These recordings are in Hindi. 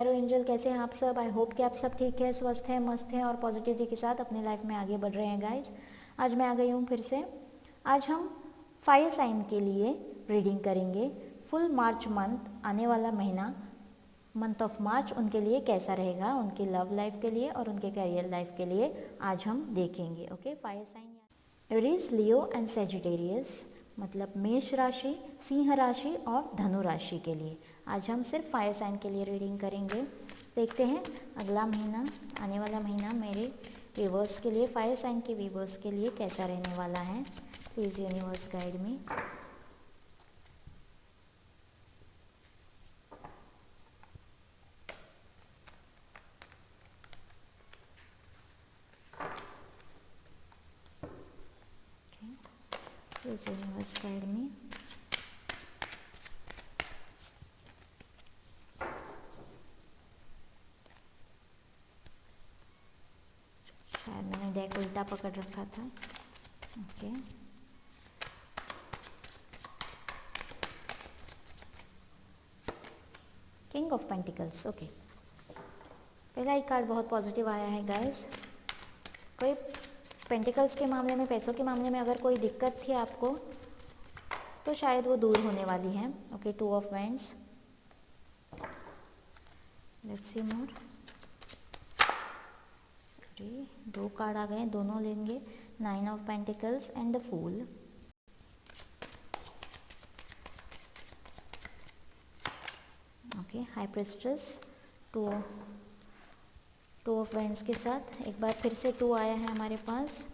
हेलो एंजल, कैसे हैं आप सब। आई होप कि आप सब ठीक है, स्वस्थ हैं, मस्त हैं और पॉजिटिविटी के साथ अपनी लाइफ में आगे बढ़ रहे हैं गाइस। आज मैं आ गई हूँ फिर से। आज हम फायर साइन के लिए रीडिंग करेंगे। फुल मार्च मंथ, आने वाला महीना, मंथ ऑफ मार्च उनके लिए कैसा रहेगा, उनकी लव लाइफ के लिए और उनके करियर लाइफ के लिए आज हम देखेंगे। Okay, fire sign Aries, Leo and Sagittarius, मतलब मेष राशि, सिंह राशि और धनु राशि के लिए आज हम सिर्फ फायर साइन के लिए रीडिंग करेंगे। देखते हैं अगला महीना, आने वाला महीना मेरे व्यूअर्स के लिए, फायर साइन के व्यूअर्स के लिए कैसा रहने वाला है। Please universe guide me. Please universe guide me. शायद मैंने डेक उल्टा पकड़ रखा था। Okay, king of pentacles. Okay, पहला ही कार्ड बहुत पॉजिटिव आया है गाइस। कोई पेंटिकल्स के मामले में, पैसों के मामले में अगर कोई दिक्कत थी आपको तो शायद वो दूर होने वाली है। Okay, two of wands. Let's see more. Sorry, दो कार्ड आ गए, दोनों लेंगे। 9 of pentacles and the fool. Okay, high priestess, two of wands के साथ एक बार फिर से 2 आया है हमारे पास।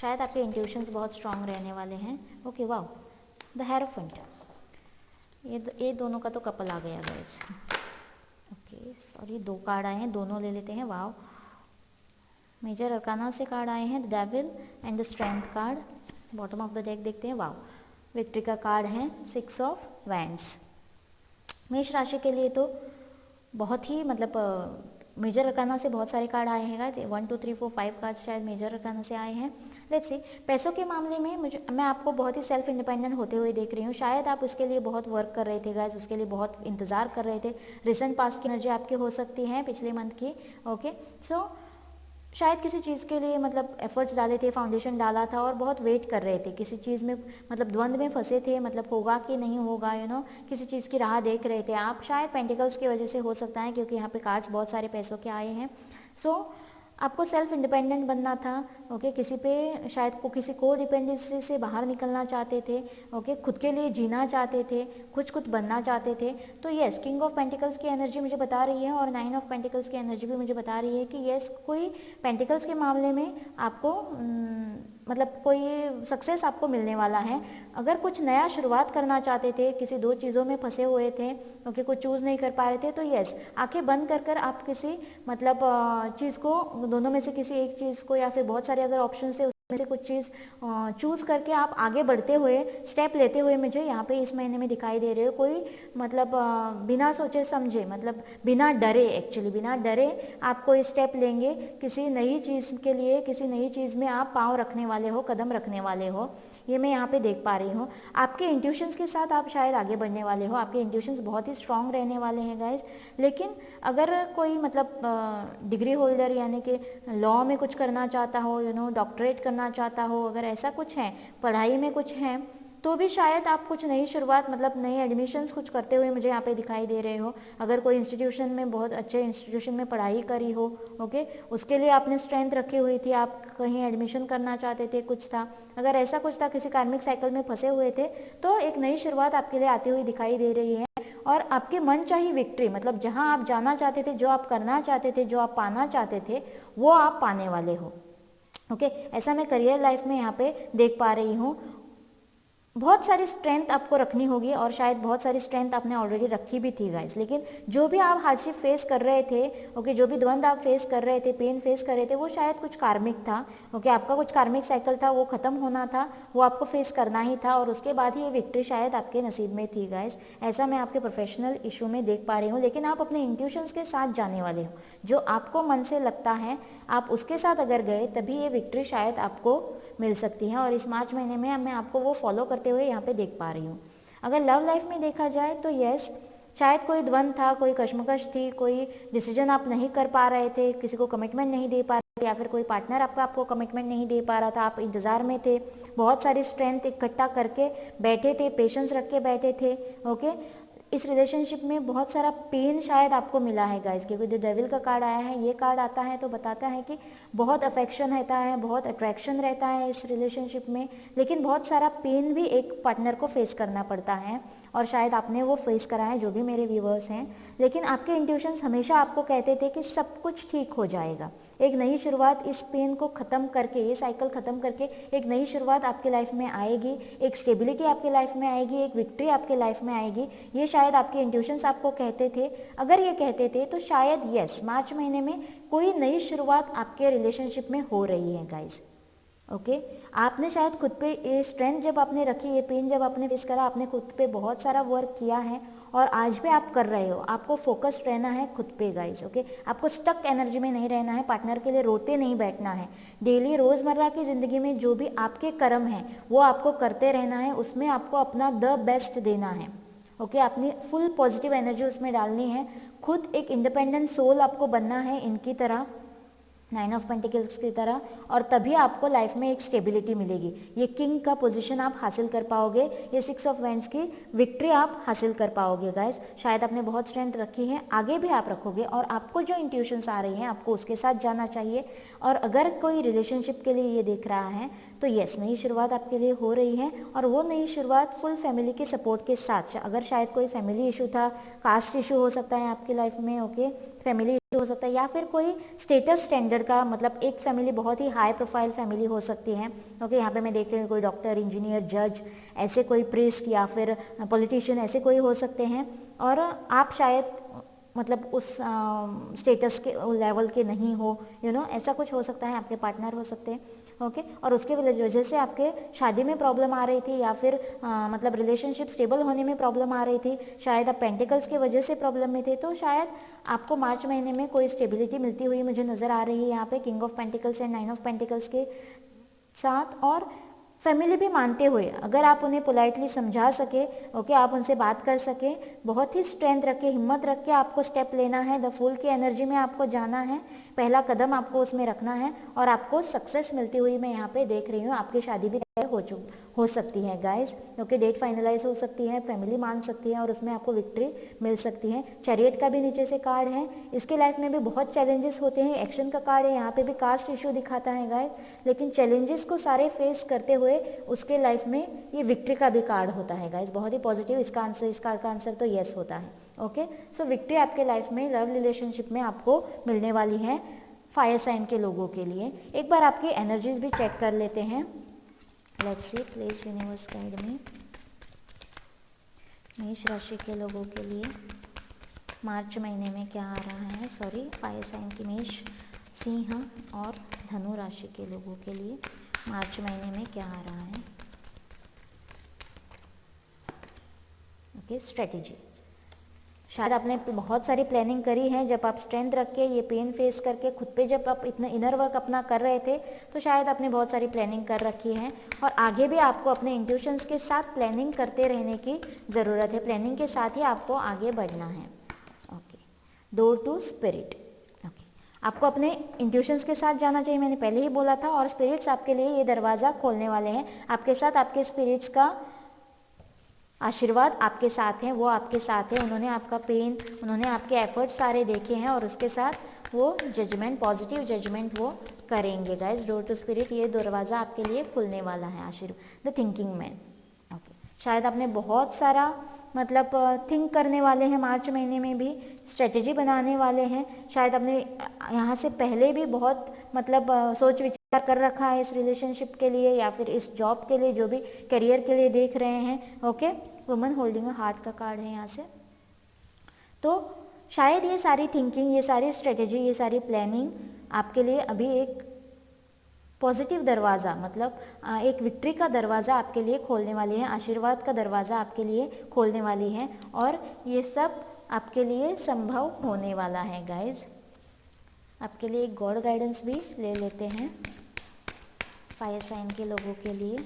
शायद आपके इंट्यूशंस बहुत स्ट्रांग रहने वाले हैं। Okay, wow, the hierophant. ये दोनों का तो कपल आ गया गाइस। ओके, सॉरी, 2 कार्ड आए हैं, दोनों ले लेते हैं। वाओ, मेजर अरकाना से कार्ड आए हैं, the devil and the strength card. Bottom of the deck देखते हैं। वाओ, विक्ट्री का कार्ड है, 6 ऑफ वैंड्स। मेष राशि के लिए तो बहुत ही मतलब मेजर अरकाना से बहुत सारे कार्ड आए हैं गाइस। 1 2 3 4 5 कार्ड शायद मेजर अरकाना से आए हैं। लेट्स सी, पैसों के मामले में मैं आपको बहुत ही सेल्फ इंडिपेंडेंट होते हुए देख रही हूँ। शायद आप उसके लिए बहुत वर्क कर रहे थे गाइस, उसके लिए बहुत इंतजार कर रहे थे। रिसेंट पास्ट की एनर्जी आपकी हो सकती है, पिछले मंथ की। ओके, सो शायद किसी चीज़ के लिए मतलब एफर्ट्स डाले थे, फाउंडेशन डाला था और बहुत वेट कर रहे थे किसी चीज़ में, मतलब द्वंद्व में फंसे थे, मतलब होगा कि नहीं होगा, किसी चीज़ की राह देख रहे थे आप। शायद पेंटिकल्स की वजह से हो सकता है, क्योंकि यहाँ पे कार्ड्स बहुत सारे पैसों के आए हैं। सो आपको सेल्फ इंडिपेंडेंट बनना था। ओके, किसी पे शायद किसी को डिपेंडेंसी से बाहर निकलना चाहते थे। ओके, खुद के लिए जीना चाहते थे, कुछ बनना चाहते थे। तो यस, किंग ऑफ पेंटिकल्स की एनर्जी मुझे बता रही है और 9 ऑफ पेंटिकल्स की एनर्जी भी मुझे बता रही है कि यस, कोई पेंटिकल्स के मामले में आपको मतलब कोई सक्सेस आपको मिलने वाला है। अगर कुछ नया शुरुआत करना चाहते थे, किसी 2 चीज़ों में फंसे हुए थे, ओके, कुछ चूज़ नहीं कर पा रहे थे, तो यस, आंखें बंद कर आप किसी मतलब चीज़ को, दोनों में से किसी एक चीज़ को, या फिर बहुत सारे अगर ऑप्शन थे उसमें से कुछ चीज़ चूज़ करके आप आगे बढ़ते हुए, स्टेप लेते हुए मुझे यहाँ पे इस महीने में दिखाई दे रहे हो। कोई मतलब बिना सोचे समझे, मतलब बिना डरे, एक्चुअली बिना डरे आप कोई स्टेप लेंगे किसी नई चीज़ के लिए। किसी नई चीज़ में आप पाँव रखने वाले हो, कदम रखने वाले हो, ये मैं यहाँ पे देख पा रही हूँ। आपके इंट्यूशंस के साथ आप शायद आगे बढ़ने वाले हो। आपके इंट्यूशंस बहुत ही स्ट्रांग रहने वाले हैं गाइज। लेकिन अगर कोई मतलब डिग्री होल्डर यानी कि लॉ में कुछ करना चाहता हो, डॉक्टरेट करना चाहता हो, अगर ऐसा कुछ है, पढ़ाई में कुछ है, तो भी शायद आप कुछ नई शुरुआत, मतलब नए एडमिशन्स कुछ करते हुए मुझे यहाँ पे दिखाई दे रहे हो। अगर कोई इंस्टीट्यूशन में, बहुत अच्छे इंस्टीट्यूशन में पढ़ाई करी हो, ओके, उसके लिए आपने स्ट्रेंथ रखी हुई थी, आप कहीं एडमिशन करना चाहते थे, कुछ था, अगर ऐसा कुछ था, किसी कार्मिक साइकिल में फंसे हुए थे, तो एक नई शुरुआत आपके लिए आती हुई दिखाई दे रही है। और आपके मन चाही विक्ट्री, मतलब जहां आप जाना चाहते थे, जो आप करना चाहते थे, जो आप पाना चाहते थे, वो आप पाने वाले हो। ओके, ऐसा मैं करियर लाइफ में यहाँ पे देख पा रही हूँ। बहुत सारी स्ट्रेंथ आपको रखनी होगी और शायद बहुत सारी स्ट्रेंथ आपने ऑलरेडी रखी भी थी गाइस। लेकिन जो भी आप हार्डशिप फेस कर रहे थे, ओके, जो भी द्वंद आप फेस कर रहे थे, पेन फेस कर रहे थे, वो शायद कुछ कार्मिक था। ओके, आपका कुछ कार्मिक साइकिल था, वो खत्म होना था, वो आपको फेस करना ही था, और उसके बाद ही ये विक्ट्री शायद आपके नसीब में थी गाइस। ऐसा मैं आपके प्रोफेशनल इशू में देख पा रही हूँ। लेकिन आप अपने इंट्यूशंस के साथ जाने वाले हो, जो आपको मन से लगता है आप उसके साथ अगर गए, तभी ये विक्ट्री शायद आपको मिल सकती है। और इस मार्च महीने में मैं आपको वो फॉलो करते हुए यहाँ पे देख पा रही हूँ। अगर लव लाइफ में देखा जाए तो यस, शायद कोई द्वंद था, कोई कश्मकश थी, कोई डिसीजन आप नहीं कर पा रहे थे, किसी को कमिटमेंट नहीं दे पा रहे थे, या फिर कोई पार्टनर आपको कमिटमेंट नहीं दे पा रहा था, आप इंतज़ार में थे, बहुत सारी स्ट्रेंथ इकट्ठा करके बैठे थे, पेशेंस रख के बैठे थे। ओके, इस रिलेशनशिप में बहुत सारा पेन शायद आपको मिला है गाइस, क्योंकि जो डेविल का कार्ड आया है, ये कार्ड आता है तो बताता है कि बहुत अफेक्शन रहता है, बहुत अट्रैक्शन रहता है इस रिलेशनशिप में, लेकिन बहुत सारा पेन भी एक पार्टनर को फेस करना पड़ता है, और शायद आपने वो फेस करा है, जो भी मेरे व्यूवर्स हैं। लेकिन आपके इंट्यूशंस हमेशा आपको कहते थे कि सब कुछ ठीक हो जाएगा, एक नई शुरुआत, इस पेन को ख़त्म करके, ये साइकिल ख़त्म करके एक नई शुरुआत आपके लाइफ में आएगी, एक स्टेबिलिटी आपके लाइफ में आएगी, एक विक्ट्री आपके लाइफ में आएगी। ये शायद आपके इंट्यूशंस आपको कहते थे। अगर ये कहते थे तो शायद यस, मार्च महीने में कोई नई शुरुआत आपके रिलेशनशिप में हो रही है गाइज। ओके, आपने शायद खुद पे ये स्ट्रेंथ जब आपने रखी, ये पेन जब आपने फेस करा, आपने खुद पे बहुत सारा वर्क किया है और आज भी आप कर रहे हो। आपको फोकस्ड रहना है खुद पे गाइज। ओके, आपको स्टक एनर्जी में नहीं रहना है, पार्टनर के लिए रोते नहीं बैठना है। डेली रोज़मर्रा की ज़िंदगी में जो भी आपके कर्म हैं वो आपको करते रहना है, उसमें आपको अपना द बेस्ट देना है। ओके, अपनी फुल पॉजिटिव एनर्जी उसमें डालनी है, खुद एक इंडिपेंडेंट सोल आपको बनना है इनकी तरह, 9 ऑफ पेंटिकल्स की तरह, और तभी आपको लाइफ में एक स्टेबिलिटी मिलेगी। ये किंग का पोजीशन आप हासिल कर पाओगे, ये 6 ऑफ वैंड्स की विक्ट्री आप हासिल कर पाओगे गाइस। शायद आपने बहुत स्ट्रेंथ रखी है, आगे भी आप रखोगे, और आपको जो इंट्यूशंस आ रही हैं आपको उसके साथ जाना चाहिए। और अगर कोई रिलेशनशिप के लिए ये देख रहा है तो यस, नई शुरुआत आपके लिए हो रही है, और वो नई शुरुआत फुल फैमिली के सपोर्ट के साथ। अगर शायद कोई फैमिली इशू था, कास्ट इशू हो सकता है आपकी लाइफ में, ओके, फैमिली इशू हो सकता है, या फिर कोई स्टेटस स्टैंडर्ड का, मतलब एक फैमिली बहुत ही हाई प्रोफाइल फैमिली हो सकती है। ओके, यहाँ पे मैं देख रही हूँ कोई डॉक्टर, इंजीनियर, जज, ऐसे कोई प्रीस्ट या फिर पॉलिटिशियन, ऐसे कोई हो सकते हैं, और आप शायद मतलब उस स्टेटस के लेवल के नहीं हो, ऐसा कुछ हो सकता है, आपके पार्टनर हो सकते हैं। ओके, और उसके वजह से आपके शादी में प्रॉब्लम आ रही थी, या फिर मतलब रिलेशनशिप स्टेबल होने में प्रॉब्लम आ रही थी, शायद आप पेंटिकल्स के वजह से प्रॉब्लम में थे, तो शायद आपको मार्च महीने में कोई स्टेबिलिटी मिलती हुई मुझे नज़र आ रही है यहाँ पे, king of pentacles and 9 of pentacles के साथ। और फैमिली भी मानते हुए, अगर आप उन्हें पोलाइटली समझा सके, ओके, आप उनसे बात कर सके, बहुत ही स्ट्रेंथ रख के, हिम्मत रख के आपको स्टेप लेना है, द फूल की एनर्जी में आपको जाना है, पहला कदम आपको उसमें रखना है, और आपको सक्सेस मिलती हुई मैं यहाँ पे देख रही हूँ। आपकी शादी भी हो सकती है गाइस, ओके, डेट फाइनलाइज हो सकती है, फैमिली मान सकती है, और उसमें आपको विक्ट्री मिल सकती है। चैरियट का भी नीचे से कार्ड है, इसके लाइफ में भी बहुत चैलेंजेस होते हैं, एक्शन का कार्ड है, यहाँ पे भी कास्ट इशू दिखाता है गाइस, लेकिन चैलेंजेस को सारे फेस करते हुए उसके लाइफ में ये विक्ट्री का भी कार्ड होता है गाइस, बहुत ही पॉजिटिव। इसका आंसर, इस कार्ड का आंसर तो यस होता है। ओके, सो विक्ट्री आपके लाइफ में, लव रिलेशनशिप में आपको मिलने वाली है फायर साइन के लोगों के लिए। एक बार आपकी एनर्जीज भी चेक कर लेते हैं। Let's see, please universe guide में मेष राशि के लोगों के लिए मार्च महीने में क्या आ रहा है। सॉरी, फायर साइन की मेष, सिंह और धनु राशि के लोगों के लिए मार्च महीने में क्या आ रहा है। Okay, strategy. शायद आपने बहुत सारी प्लानिंग करी है, जब आप स्ट्रेंथ रख के, ये पेन फेस करके, खुद पे जब आप इतना इनर वर्क अपना कर रहे थे, तो शायद आपने बहुत सारी प्लानिंग कर रखी है, और आगे भी आपको अपने इंट्यूशंस के साथ प्लानिंग करते रहने की ज़रूरत है। प्लानिंग के साथ ही आपको आगे बढ़ना है। Okay, door to spirit. Okay, आपको अपने इंट्यूशंस के साथ जाना चाहिए, मैंने पहले ही बोला था, और स्पिरिट्स आपके लिए ये दरवाज़ा खोलने वाले हैं। आपके साथ आपके स्पिरिट्स का आशीर्वाद आपके साथ हैं, वो आपके साथ है, उन्होंने आपका पेन, उन्होंने आपके एफर्ट्स सारे देखे हैं, और उसके साथ वो जजमेंट, पॉजिटिव जजमेंट वो करेंगे गाइस। डोर टू स्पिरिट, ये दरवाज़ा आपके लिए खुलने वाला है। आशीर्वाद, द थिंकिंग मैन। ओके, शायद आपने बहुत सारा मतलब थिंक करने वाले हैं मार्च महीने में भी, स्ट्रेटेजी बनाने वाले हैं। शायद आपने यहाँ से पहले भी बहुत मतलब सोच विचार कर रखा है इस रिलेशनशिप के लिए, या फिर इस जॉब के लिए, जो भी करियर के लिए देख रहे हैं। Okay, woman holding a heart का कार्ड है यहाँ से। तो शायद ये सारी थिंकिंग, ये सारी स्ट्रेटेजी, ये सारी प्लानिंग आपके लिए अभी एक पॉजिटिव दरवाज़ा, मतलब एक विक्ट्री का दरवाज़ा आपके लिए खोलने वाली है, आशीर्वाद का दरवाज़ा आपके लिए खोलने वाली है, और ये सब आपके लिए संभव होने वाला है गाइज। आपके लिए एक गॉड गाइडेंस भी ले लेते हैं फायर साइन के लोगों के लिए।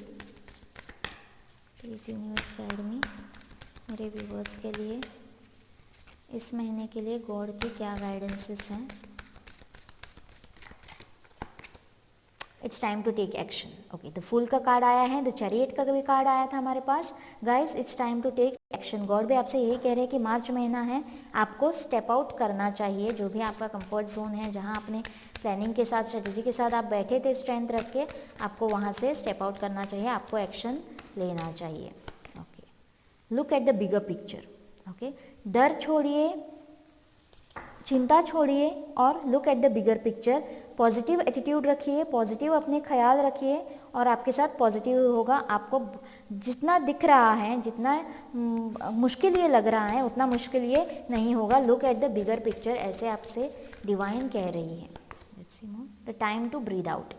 प्लीज यूनिवर्स गाइड मी, मेरे व्यूवर्स के लिए इस महीने के लिए गॉड के क्या गाइडेंसेस हैं? It's time to take action. Okay, the fool का कार्ड आया है, द चैरियट का भी कार्ड आया था हमारे पास। Guys, it's time to take action. God भी आपसे यही कह रहे हैं कि मार्च महीना है, आपको स्टेप आउट करना चाहिए। जो भी आपका कंफर्ट जोन है, जहां आपने प्लानिंग के साथ, स्ट्रेटेजी के साथ आप बैठे थे स्ट्रेंथ रख के, आपको वहां से स्टेप आउट करना चाहिए, आपको एक्शन लेना चाहिए। Okay, look at the bigger picture. Okay, डर छोड़िए, चिंता छोड़िए और look at the bigger picture. Positive attitude रखिए, पॉजिटिव अपने ख्याल रखिए और आपके साथ पॉजिटिव होगा। आपको जितना दिख रहा है, जितना मुश्किल ये लग रहा है, उतना मुश्किल ये नहीं होगा। Look at the bigger picture, ऐसे आपसे डिवाइन कह रही है। Let's see more, the time to breathe out.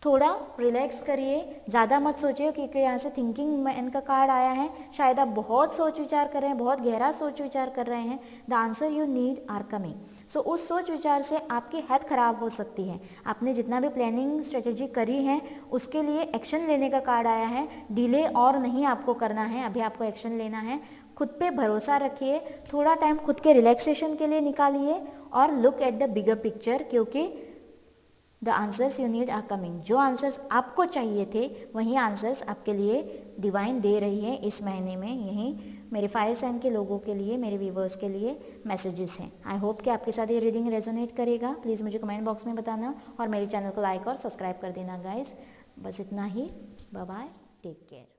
थोड़ा रिलैक्स करिए, ज़्यादा मत सोचिए, क्योंकि यहाँ से थिंकिंग मैन का कार्ड आया है। शायद आप बहुत सोच विचार कर रहे हैं, बहुत गहरा सोच विचार कर रहे हैं। The answer you need are coming. So उस सोच विचार से आपकी हेल्थ खराब हो सकती है। आपने जितना भी प्लानिंग स्ट्रेटेजी करी है, उसके लिए एक्शन लेने का कार्ड आया है। डिले और नहीं आपको करना है, अभी आपको एक्शन लेना है। खुद पे भरोसा रखिए, थोड़ा टाइम खुद के रिलैक्सेशन के लिए निकालिए और look at the bigger picture, क्योंकि the answers you need are coming. जो आंसर्स आपको चाहिए थे, वही आंसर्स आपके लिए डिवाइन दे रही है इस महीने में। यही मेरे फायर साइन के लोगों के लिए, मेरे व्यूवर्स के लिए मैसेजेस हैं। आई होप कि आपके साथ ये रीडिंग रेजोनेट करेगा। प्लीज़ मुझे कमेंट बॉक्स में बताना और मेरे चैनल को लाइक और सब्सक्राइब कर देना गाइस। बस इतना ही। Bye bye, take care.